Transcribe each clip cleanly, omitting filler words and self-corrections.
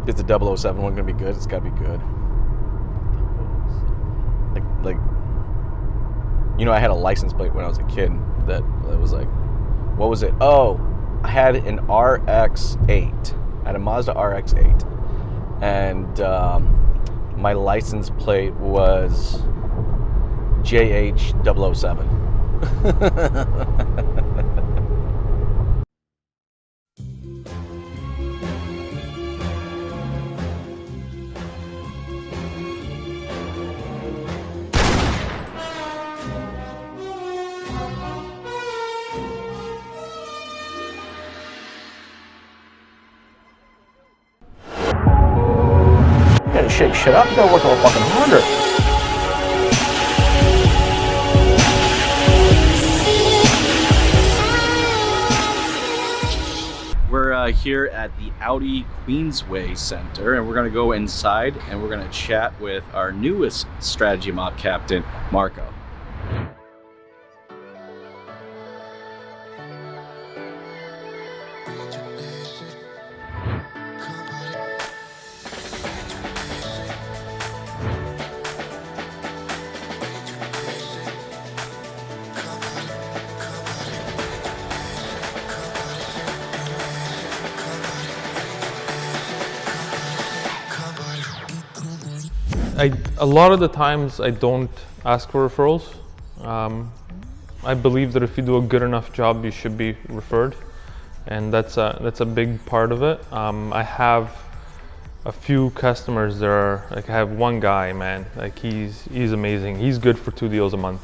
Is the 007 one going to be good? It's got to be good. Like, I had a license plate when I was a kid that was like, what was it? Oh, I had an RX-8. I had a Mazda RX-8. And my license plate was JH007. You gotta shake shit up. You gotta work a little fucking harder. We're here at the Audi Queensway Center, and we're gonna go inside and we're gonna chat with our newest strategy mob captain, Marco. A lot of the times I don't ask for referrals. I believe that if you do a good enough job, you should be referred, and that's a big part of it. I have a few customers that are like, I have one guy, man, like he's amazing. He's good for 2 deals a month.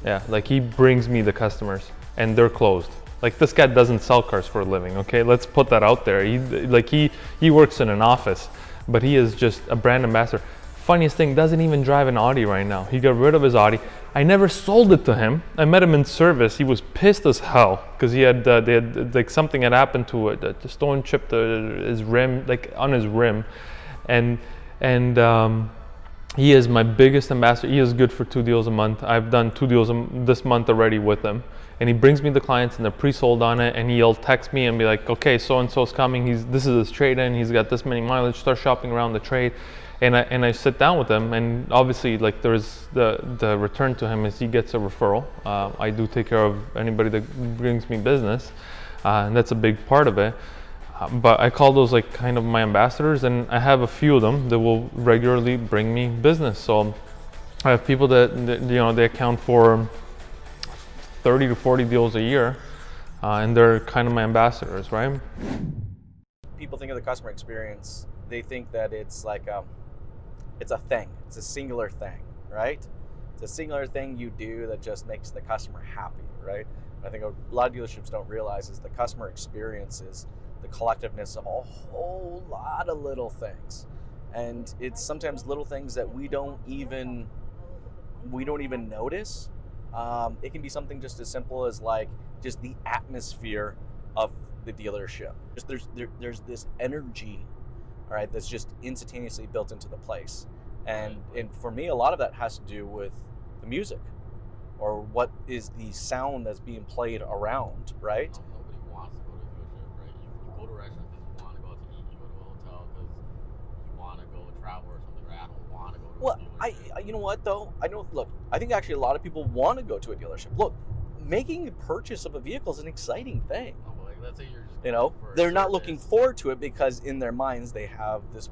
Yeah, like he brings me the customers and they're closed. Like this guy doesn't sell cars for a living, okay? Let's put that out there. He works in an office, but he is just a brand ambassador. Funniest thing, doesn't even drive an Audi right now. He got rid of his Audi. I never sold it to him. I met him in service. He was pissed as hell because like something had happened to it. The stone chipped his rim, like on his rim, and he is my biggest ambassador. He is good for 2 deals a month. I've done 2 deals this month already with him, and he brings me the clients and they're pre-sold on it, and he'll text me and be like, okay, so and so's coming. This is his trade-in. He's got this many mileage. Start shopping around the trade. And I sit down with him, and obviously, like, there's the return to him is he gets a referral. I do take care of anybody that brings me business, and that's a big part of it. But I call those like kind of my ambassadors, and I have a few of them that will regularly bring me business. So I have people that they account for 30 to 40 deals a year, and they're kind of my ambassadors, right? People think of the customer experience. They think that it's like it's a thing. It's a singular thing, right? It's a singular thing you do that just makes the customer happy, right? I think a lot of dealerships don't realize is the customer experience is the collectiveness of a whole lot of little things. And it's sometimes little things that we don't even notice. It can be something just as simple as like just the atmosphere of the dealership. Just there's this energy, all right, that's just instantaneously built into the place. And for me, a lot of that has to do with the music or what is the sound that's being played around, right? Nobody wants to go to a dealership, right? You go to a restaurant because you want to go out to eat. You go to a hotel because you want to go travel or something, right? I don't want to go to a dealership. You know what though? I think actually a lot of people want to go to a dealership. Look, making a purchase of a vehicle is an exciting thing. Let's say you're just they're not looking forward to it because in their minds they have this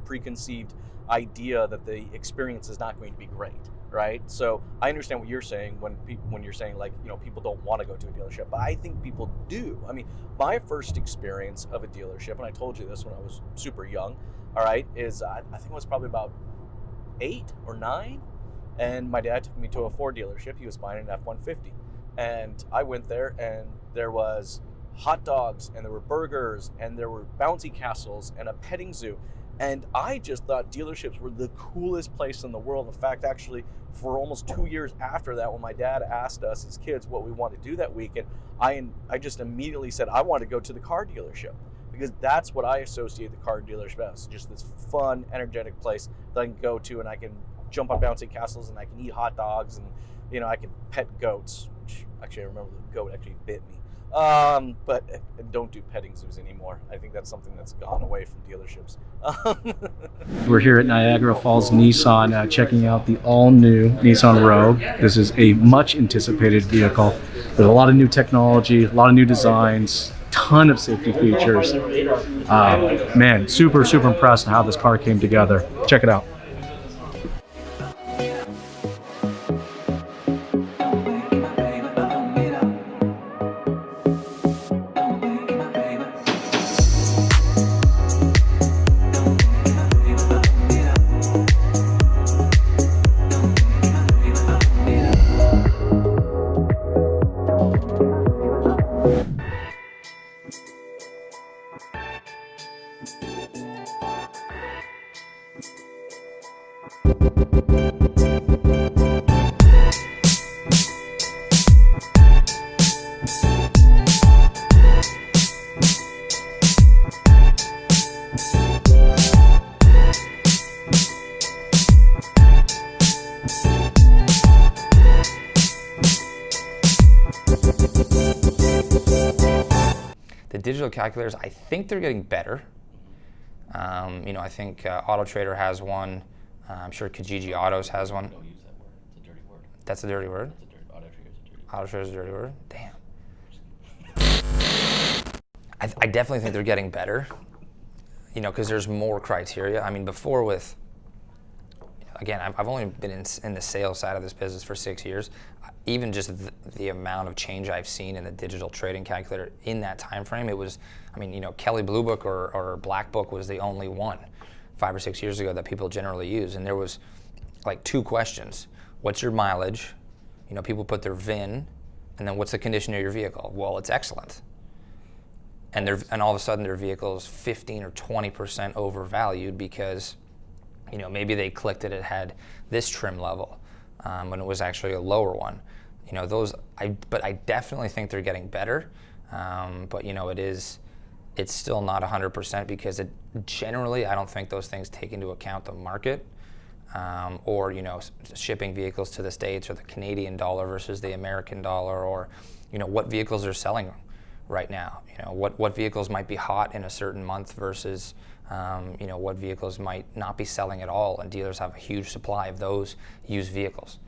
preconceived idea that the experience is not going to be great, right? So I understand what you're saying when you're saying like, people don't want to go to a dealership, but I think people do. I mean, my first experience of a dealership, and I told you this when I was super young, all right, is I think it was probably about 8 or 9, and my dad took me to a Ford dealership. He was buying an F-150, and I went there, and there was hot dogs, and there were burgers, and there were bouncy castles, and a petting zoo. And I just thought dealerships were the coolest place in the world. In fact, actually, for almost 2 years after that, when my dad asked us as kids what we wanted to do that weekend, I just immediately said, I want to go to the car dealership, because that's what I associate the car dealership as, just this fun, energetic place that I can go to, and I can jump on bouncy castles, and I can eat hot dogs, and I can pet goats. Which, actually, I remember the goat actually bit me. But don't do petting zoos anymore. I think that's something that's gone away from dealerships. We're here at Niagara Falls Nissan checking out the all-new Nissan Rogue. This is a much anticipated vehicle. There's a lot of new technology, a lot of new designs, ton of safety features. Man, super impressed on how this car came together. Check it out. The digital calculators, I think they're getting better. I think Auto Trader has one. I'm sure Kijiji Autos has one. Don't use that word. It's a dirty word. That's a dirty word? Auto Trader's a dirty word. Auto Trader's a dirty word? Damn. I definitely think they're getting better, because there's more criteria. I mean, before with, again, I've only been in the sales side of this business for 6 years. Even just the amount of change I've seen in the digital trading calculator in that time frame, it was, Kelly Blue Book or Black Book was the only one 5 or 6 years ago that people generally use. And there was like 2 questions. What's your mileage? People put their VIN, and then what's the condition of your vehicle? Well, it's excellent. And all of a sudden their vehicle is 15 or 20% overvalued because, maybe they clicked it had this trim level when it was actually a lower one. But I definitely think they're getting better. But it's still not 100% because generally I don't think those things take into account the market or shipping vehicles to the States or the Canadian dollar versus the American dollar, or what vehicles are selling right now. What vehicles might be hot in a certain month versus what vehicles might not be selling at all, and dealers have a huge supply of those used vehicles.